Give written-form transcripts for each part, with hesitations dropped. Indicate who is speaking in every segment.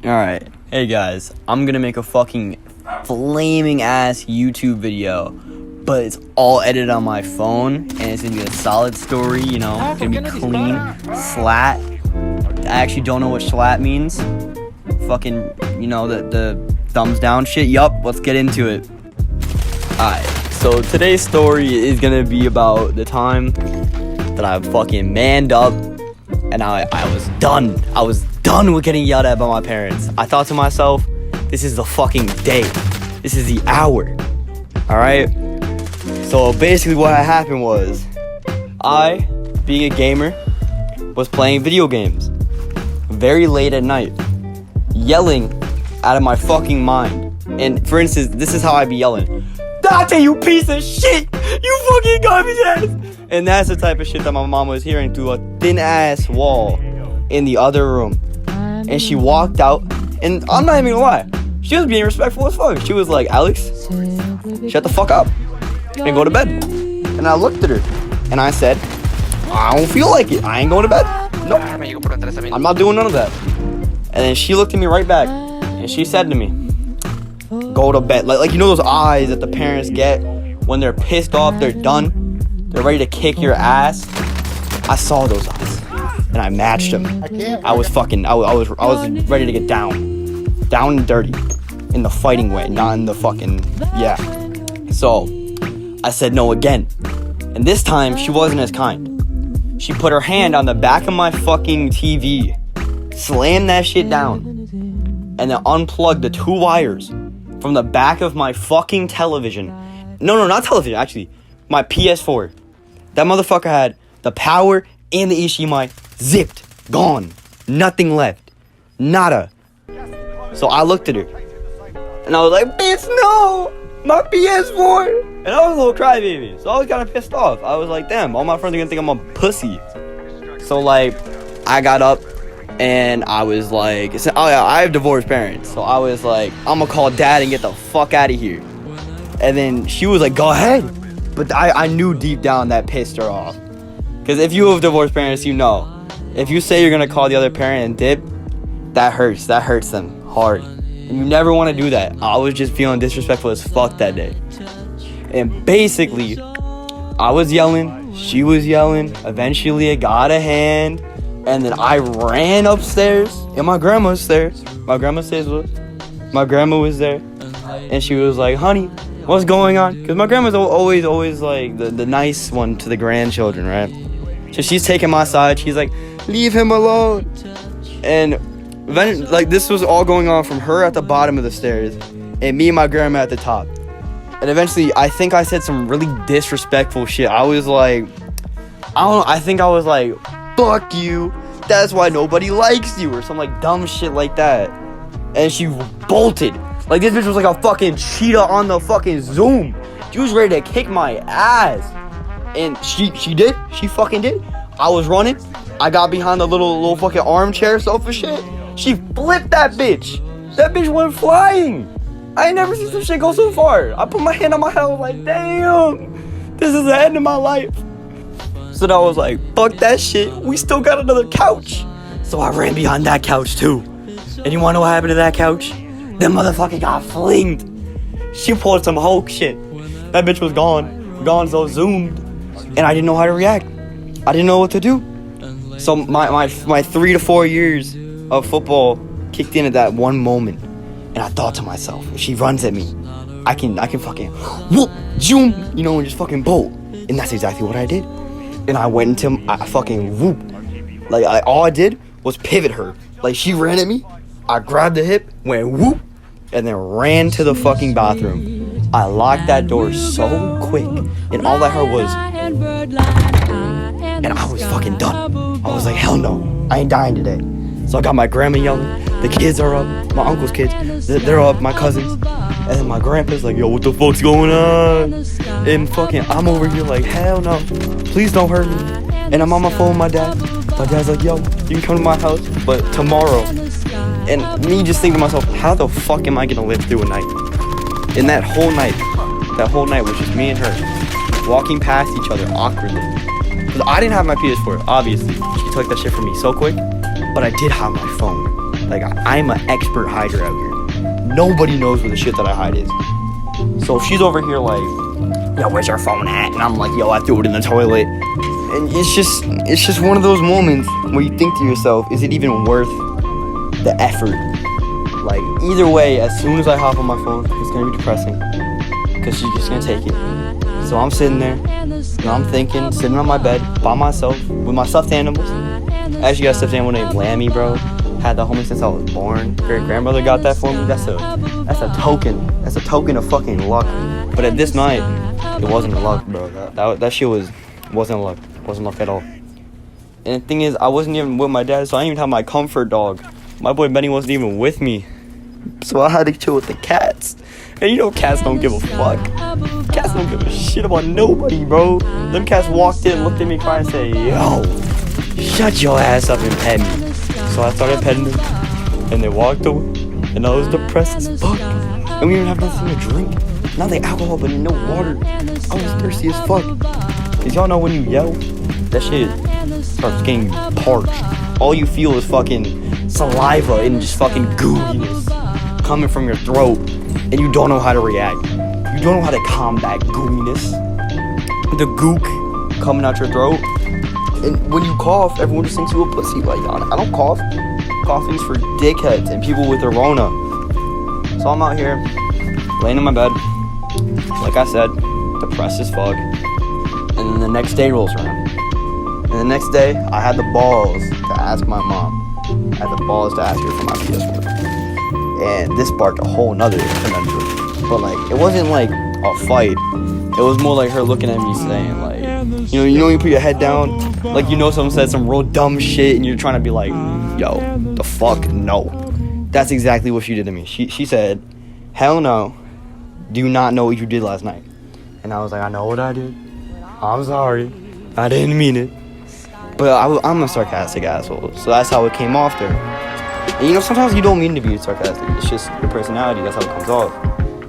Speaker 1: Alright, hey guys, I'm gonna make a fucking flaming ass YouTube video, but it's all edited on my phone, and it's gonna be a solid story, you know, it's gonna be clean, slat. I actually don't know what slat means. Fucking, you know, the thumbs down shit. Yup, let's get into it. Alright, so today's story is gonna be about the time that I fucking manned up, and I was done. I was done with getting yelled at by my parents. I thought to myself, this is the fucking day. This is the hour. Alright? So basically what had happened was, I, being a gamer, was playing video games very late at night, yelling out of my fucking mind. And for instance, this is how I be yelling. Dante, you piece of shit! You fucking garbage ass! And that's the type of shit that my mom was hearing through a thin ass wall in the other room. And she walked out, and I'm not even gonna lie, she was being respectful as fuck. She was like, Alex, shut the fuck up and go to bed. And I looked at her and I said, I don't feel like it. I ain't going to bed. Nope. I'm not doing none of that. And then she looked at me right back and she said to me, go to bed. Like you know those eyes that the parents get when they're pissed off, they're done, they're ready to kick your ass. I saw those eyes and I matched them. I was ready to get down and dirty in the fighting way, not in the fucking, yeah. So I said no again, and this time she wasn't as kind. She put her hand on the back of my fucking TV, slammed that shit down, and then unplugged the two wires from the back of my fucking television. No, not television, actually, my PS4. That motherfucker had the power and the HDMI zipped, gone, nothing left, nada. So I looked at her, and I was like, bitch, no, my PS4. And I was a little crybaby, so I was kind of pissed off. I was like, damn, all my friends are gonna think I'm a pussy. So like, I got up, and I was like, oh yeah, I have divorced parents. So I was like, I'm gonna call dad and get the fuck out of here. And then she was like, go ahead. But I knew deep down that pissed her off. Because if you have divorced parents, you know, if you say you're gonna call the other parent and dip, that hurts them hard. And you never want to do that. I was just feeling disrespectful as fuck that day. And basically, I was yelling, she was yelling, eventually it got a hand, and then I ran upstairs, and my grandma was there. My grandma was there, and she was like, honey, what's going on? Because my grandma's always like the nice one to the grandchildren, right? So she's taking my side. She's like, leave him alone. And then, like, this was all going on from her at the bottom of the stairs and me and my grandma at the top. And eventually, I think I said some really disrespectful shit. I was like, I think I was like, fuck you. That's why nobody likes you, or some like dumb shit like that. And she bolted. Like, this bitch was like a fucking cheetah on the fucking Zoom. She was ready to kick my ass. And she did. She fucking did. I was running. I got behind the little fucking armchair sofa shit. She flipped that bitch. That bitch went flying. I ain't never seen some shit go so far. I put my hand on my head. I was like, damn. This is the end of my life. So then I was like, fuck that shit. We still got another couch. So I ran behind that couch too. And you wanna know what happened to that couch? That motherfucker got flinged. She pulled some Hulk shit. That bitch was gone so zoomed. And I didn't know how to react. I didn't know what to do. So my 3 to 4 years of football kicked in at that one moment. And I thought to myself, if she runs at me, I can fucking whoop, zoom, you know, and just fucking bolt. And that's exactly what I did. And I went into, I fucking whoop. Like, all I did was pivot her. Like, she ran at me, I grabbed the hip, went whoop, and then ran to the fucking bathroom. I locked that door so quick, and all I heard was, and I was fucking done. I was like, hell no, I ain't dying today. So I got my grandma yelling, the kids are up, my uncle's kids, they're up, my cousins, and then my grandpa's like, yo, what the fuck's going on? And fucking, I'm over here like, hell no, please don't hurt me. And I'm on my phone with my dad. My dad's like, yo, you can come to my house, but tomorrow. And me just thinking to myself, how the fuck am I gonna live through a night? And that whole night was just me and her, walking past each other awkwardly. Because I didn't have my PS4, obviously. She took that shit from me so quick. But I did have my phone. Like, I'm an expert hider out here. Nobody knows where the shit that I hide is. So if she's over here like, yo, where's your phone at? And I'm like, yo, I threw it in the toilet. And it's just one of those moments where you think to yourself, is it even worth the effort? Like, either way, as soon as I hop on my phone, it's gonna be depressing, because she's just gonna take it. So I'm sitting there, and I'm thinking, sitting on my bed by myself with my stuffed animals. I actually got a stuffed animal named Lammy, bro. Had the homie since I was born. Great grandmother got that for me. That's a token. That's a token of fucking luck. But at this night, it wasn't luck, bro. That shit wasn't luck. Wasn't luck at all. And the thing is, I wasn't even with my dad, so I didn't even have my comfort dog. My boy Benny wasn't even with me, so I had to chill with the cats. And you know, cats don't give a fuck. Cats don't give a shit about nobody, bro. Them cats walked in, looked at me, crying, and said, yo, shut your ass up and pet me. So I started petting them, and they walked away, and I was depressed as fuck. And we didn't have nothing to drink. Not like alcohol, but no water. I was thirsty as fuck. Cause y'all know when you yell, that shit starts getting parched. All you feel is fucking saliva and just fucking gooiness coming from your throat, and you don't know how to react. You don't know how to combat gooiness. The gook coming out your throat. And when you cough, everyone just thinks you a pussy. Like, I don't cough. Coughing's for dickheads and people with the Rona. So I'm out here, laying in my bed, like I said, depressed as fuck. And then the next day rolls around. And the next day, I had the balls to ask my mom. I had the balls to ask her for my PS4. And this sparked a whole nother conundrum. But, like, it wasn't like a fight. It was more like her looking at me saying, like, you know, you put your head down, like, you know, someone said some real dumb shit, and you're trying to be like, yo, the fuck, no. That's exactly what she did to me. She said, hell no, do not know what you did last night. And I was like, I know what I did. I'm sorry. I didn't mean it. But I'm a sarcastic asshole, so that's how it came off there. And you know, sometimes you don't mean to be sarcastic. It's just your personality. That's how it comes off.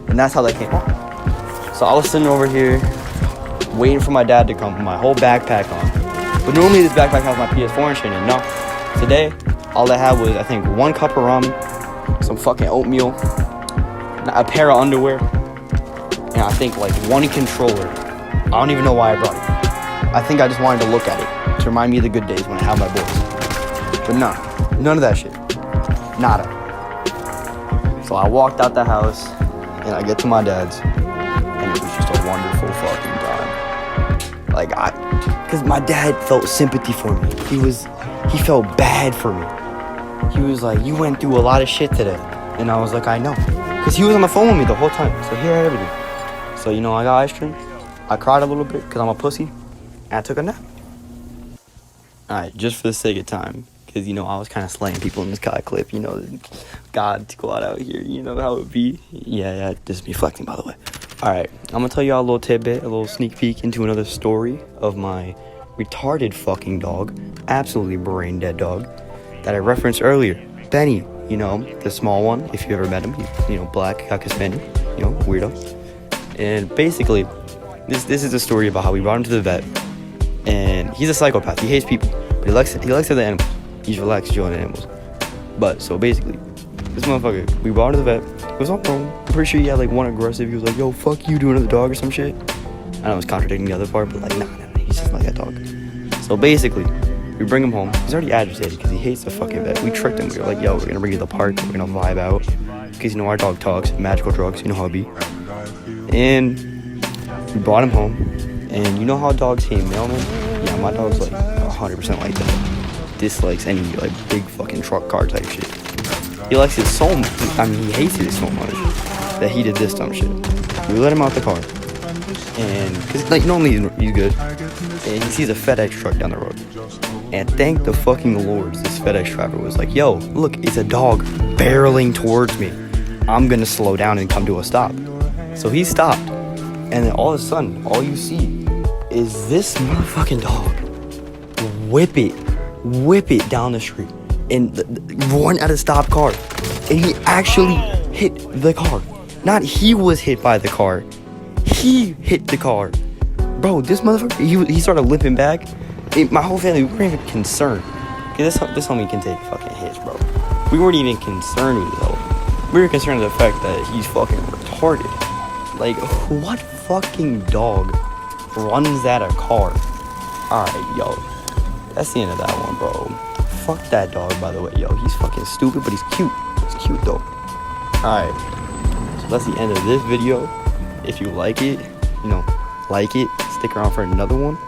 Speaker 1: And that's how that came off. So I was sitting over here, waiting for my dad to come with my whole backpack on. But normally this backpack has my PS4 and shit in it. No. Today, all I had was, I think, 1 cup of rum, some fucking oatmeal, a pair of underwear, and I think, like, 1 controller. I don't even know why I brought it. I think I just wanted to look at it to remind me of the good days when I had my boys. But nah, none of that shit. Nada. So I walked out the house, and I get to my dad's, and it was just a wonderful fucking time. Like, because my dad felt sympathy for me. He felt bad for me. He was like, you went through a lot of shit today. And I was like, I know. Because he was on the phone with me the whole time, so he heard everything. So, you know, I got ice cream. I cried a little bit because I'm a pussy, and I took a nap. Alright, just for the sake of time, because, you know, I was kind of slaying people in this guy clip, you know, God to go out here, you know how it be. Yeah, this is me flexing, by the way. Alright, I'm gonna tell y'all a little tidbit, a little sneak peek into another story of my retarded fucking dog, absolutely brain dead dog, that I referenced earlier. Benny, you know, the small one, if you ever met him, you know, black, Hispanic, you know, weirdo. And basically, this is a story about how we brought him to the vet, and he's a psychopath. He hates people, but he likes other animals. He's relaxed chilling animals. But so basically, this motherfucker, we brought him to the vet. It was all wrong. I'm pretty sure he had like one aggressive. He was like, "Yo, fuck you," to another dog or some shit. I know it's contradicting the other part, but like, nah, he's just like that dog. So basically, we bring him home. He's already agitated because he hates the fucking vet. We tricked him. We were like, "Yo, we're gonna bring you to the park. We're gonna vibe out." Because, you know, our dog talks, magical drugs, you know how it be. And we brought him home, and you know how dogs hate mailmen? Yeah, my dog's like 100% like that. Dislikes any like big fucking truck car type shit. He likes it so much, I mean, he hates it so much that he did this dumb shit. We let him out the car, and cause like normally he's good, and he sees a FedEx truck down the road. And thank the fucking lords, this FedEx driver was like, "Yo, look, it's a dog barreling towards me. I'm gonna slow down and come to a stop." So he stopped. And then all of a sudden, all you see is this motherfucking dog whip it down the street and run at a stopped car. And he actually hit the car. Not he was hit by the car. He hit the car. Bro, this motherfucker, he started limping back. My whole family, we weren't even concerned. Cause this homie can take fucking hits, bro. We weren't even concerned with his health. We were concerned with the fact that he's fucking retarded. Like, what fucking dog runs at a car? Alright, yo. That's the end of that one, bro. Fuck that dog, by the way, yo. He's fucking stupid, but he's cute. He's cute, though. Alright. So that's the end of this video. If you like it, you know, like it. Stick around for another one.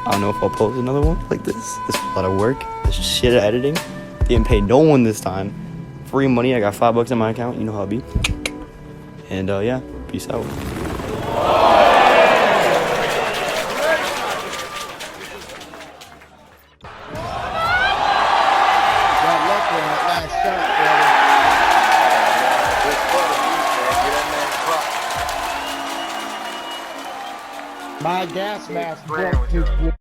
Speaker 1: I don't know if I'll post another one like this. This is a lot of work. This shit of editing. Didn't pay no one this time. Free money. I got $5 in my account. You know how it be. And, yeah. Peace out.
Speaker 2: My gas mask broke.